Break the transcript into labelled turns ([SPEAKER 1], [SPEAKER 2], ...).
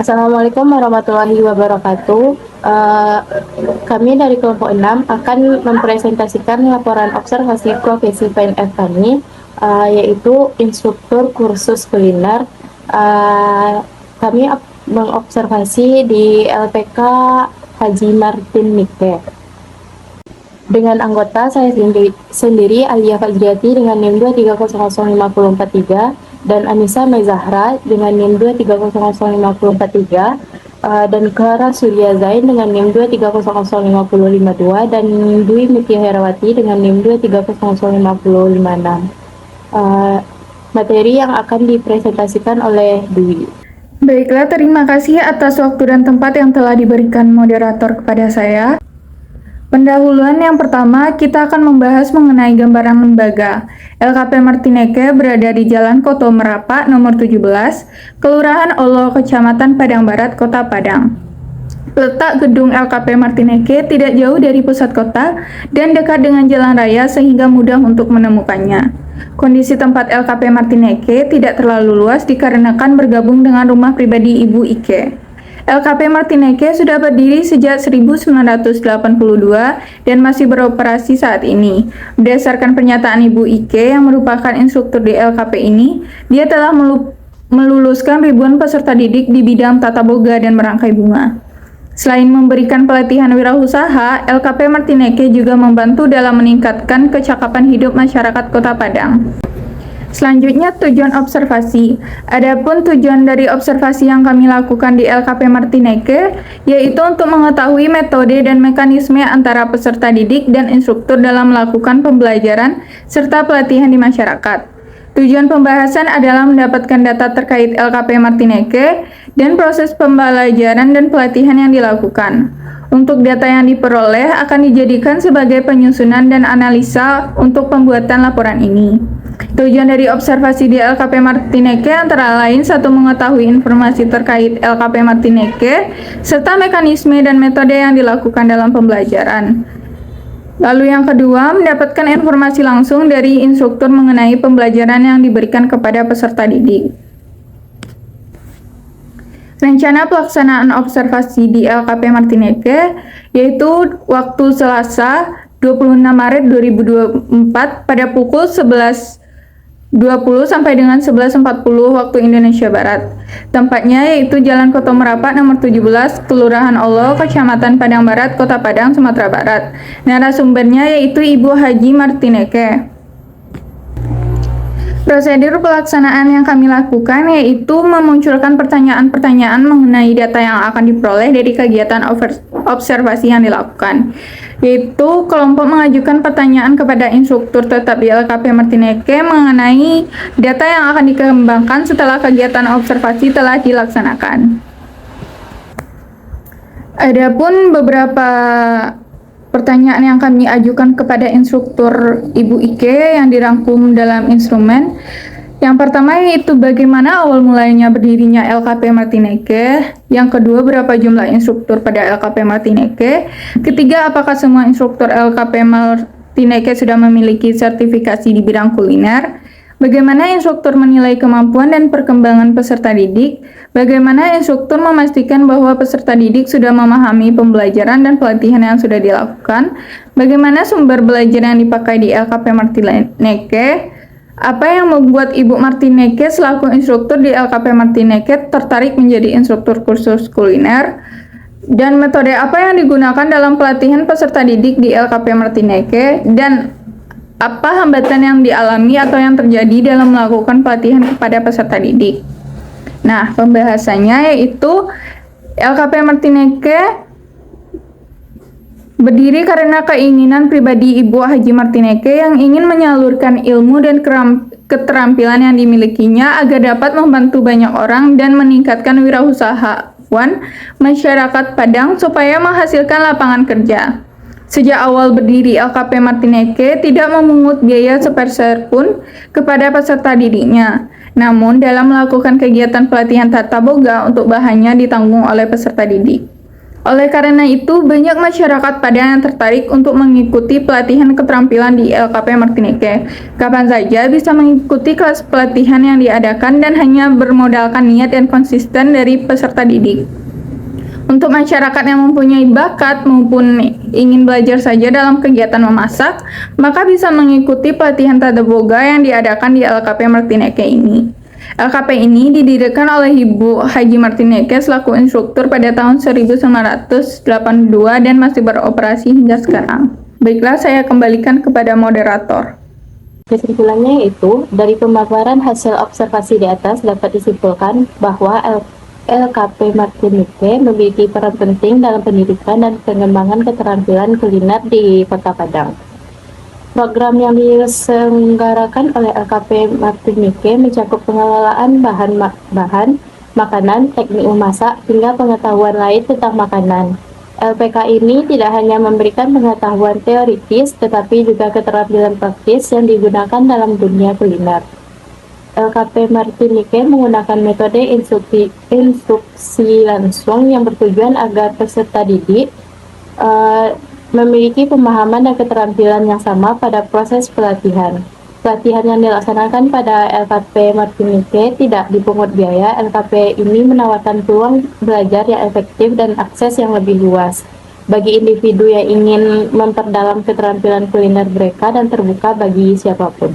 [SPEAKER 1] Assalamualaikum warahmatullahi wabarakatuh. Eh, Kami dari kelompok 6 akan mempresentasikan laporan observasi profesi PNF kami, yaitu instruktur kursus kuliner. Kami mengobservasi di LPK Haji Martin Nike. Dengan anggota saya sendiri Alia Fajriati dengan NIM 2300543 dan Anissa Mezahra dengan NIM 2300543 dan Clara Surya Zain dengan NIM 2300552 dan Dwi Mutia Herawati dengan NIM 2305056. Materi yang akan dipresentasikan oleh Dwi.
[SPEAKER 2] Baiklah, terima kasih atas waktu dan tempat yang telah diberikan moderator kepada saya. Pendahuluan yang pertama, kita akan membahas mengenai gambaran lembaga. LKP Martineke berada di Jalan Koto Merapak nomor 17, Kelurahan Olo, Kecamatan Padang Barat, Kota Padang. Letak gedung LKP Martineke tidak jauh dari pusat kota dan dekat dengan jalan raya sehingga mudah untuk menemukannya. Kondisi tempat LKP Martineke tidak terlalu luas dikarenakan bergabung dengan rumah pribadi Ibu Ike. LKP Martineke sudah berdiri sejak 1982 dan masih beroperasi saat ini. Berdasarkan pernyataan Ibu Ike yang merupakan instruktur di LKP ini, dia telah meluluskan ribuan peserta didik di bidang tata boga dan merangkai bunga. Selain memberikan pelatihan wirausaha, LKP Martineke juga membantu dalam meningkatkan kecakapan hidup masyarakat Kota Padang. Selanjutnya, tujuan observasi. Adapun tujuan dari observasi yang kami lakukan di LKP Martineke yaitu untuk mengetahui metode dan mekanisme antara peserta didik dan instruktur dalam melakukan pembelajaran serta pelatihan di masyarakat. Tujuan pembahasan adalah mendapatkan data terkait LKP Martineke dan proses pembelajaran dan pelatihan yang dilakukan. Untuk data yang diperoleh akan dijadikan sebagai penyusunan dan analisa untuk pembuatan laporan ini. Tujuan dari observasi di LKP Martineke antara lain satu, mengetahui informasi terkait LKP Martineke serta mekanisme dan metode yang dilakukan dalam pembelajaran. Lalu yang kedua, mendapatkan informasi langsung dari instruktur mengenai pembelajaran yang diberikan kepada peserta didik. Rencana pelaksanaan observasi di LKP Martineke yaitu waktu Selasa 26 Maret 2024 pada pukul 11.20 sampai dengan 11.40 waktu Indonesia Barat. Tempatnya yaitu Jalan Koto Merapak nomor 17, Kelurahan Olo, Kecamatan Padang Barat, Kota Padang, Sumatera Barat. Narasumbernya yaitu Ibu Haji Martineke. Prosedur pelaksanaan yang kami lakukan yaitu memunculkan pertanyaan-pertanyaan mengenai data yang akan diperoleh dari kegiatan observasi yang dilakukan. Yaitu kelompok mengajukan pertanyaan kepada instruktur tetap di LKP Martineke mengenai data yang akan dikembangkan setelah kegiatan observasi telah dilaksanakan. Adapun beberapa pertanyaan yang kami ajukan kepada instruktur Ibu Ike yang dirangkum dalam instrumen. Yang pertama yaitu bagaimana awal mulanya berdirinya LKP Martineke. Yang kedua, berapa jumlah instruktur pada LKP Martineke. Ketiga, apakah semua instruktur LKP Martineke sudah memiliki sertifikasi di bidang kuliner. Bagaimana instruktur menilai kemampuan dan perkembangan peserta didik? Bagaimana instruktur memastikan bahwa peserta didik sudah memahami pembelajaran dan pelatihan yang sudah dilakukan? Bagaimana sumber belajar yang dipakai di LKP Martineke? Apa yang membuat Ibu Martineke selaku instruktur di LKP Martineke tertarik menjadi instruktur kursus kuliner? Dan metode apa yang digunakan dalam pelatihan peserta didik di LKP Martineke? Dan apa hambatan yang dialami atau yang terjadi dalam melakukan pelatihan kepada peserta didik? Nah, pembahasannya yaitu LKP Martineke berdiri karena keinginan pribadi Ibu Haji Martineke yang ingin menyalurkan ilmu dan keterampilan yang dimilikinya agar dapat membantu banyak orang dan meningkatkan wirausahawan masyarakat Padang supaya menghasilkan lapangan kerja. Sejak awal berdiri LKP Martineke tidak memungut biaya sepeser pun kepada peserta didiknya. Namun dalam melakukan kegiatan pelatihan tata boga untuk bahannya ditanggung oleh peserta didik. Oleh karena itu, banyak masyarakat Padang yang tertarik untuk mengikuti pelatihan keterampilan di LKP Martineke. Kapan saja bisa mengikuti kelas pelatihan yang diadakan dan hanya bermodalkan niat dan konsisten dari peserta didik. Untuk masyarakat yang mempunyai bakat maupun ingin belajar saja dalam kegiatan memasak, maka bisa mengikuti pelatihan tadaboga yang diadakan di LKP Martineke ini. LKP ini didirikan oleh Ibu Haji Martineke selaku instruktur pada tahun 1982 dan masih beroperasi hingga sekarang. Baiklah, saya kembalikan kepada moderator.
[SPEAKER 1] Kesimpulannya yaitu, dari pemaparan hasil observasi di atas dapat disimpulkan bahwa LKP Martineke memiliki peran penting dalam pendidikan dan pengembangan keterampilan kuliner di Kota Padang. Program yang diselenggarakan oleh LKP Martineke mencakup pengelolaan bahan makanan, teknik memasak, hingga pengetahuan lain tentang makanan. LPK ini tidak hanya memberikan pengetahuan teoritis, tetapi juga keterampilan praktis yang digunakan dalam dunia kuliner. LKP Martineke menggunakan metode instruksi langsung yang bertujuan agar peserta didik memiliki pemahaman dan keterampilan yang sama pada proses pelatihan. Pelatihan yang dilaksanakan pada LKP Martineke tidak dipungut biaya. LKP ini menawarkan peluang belajar yang efektif dan akses yang lebih luas bagi individu yang ingin memperdalam keterampilan kuliner mereka dan terbuka bagi siapapun.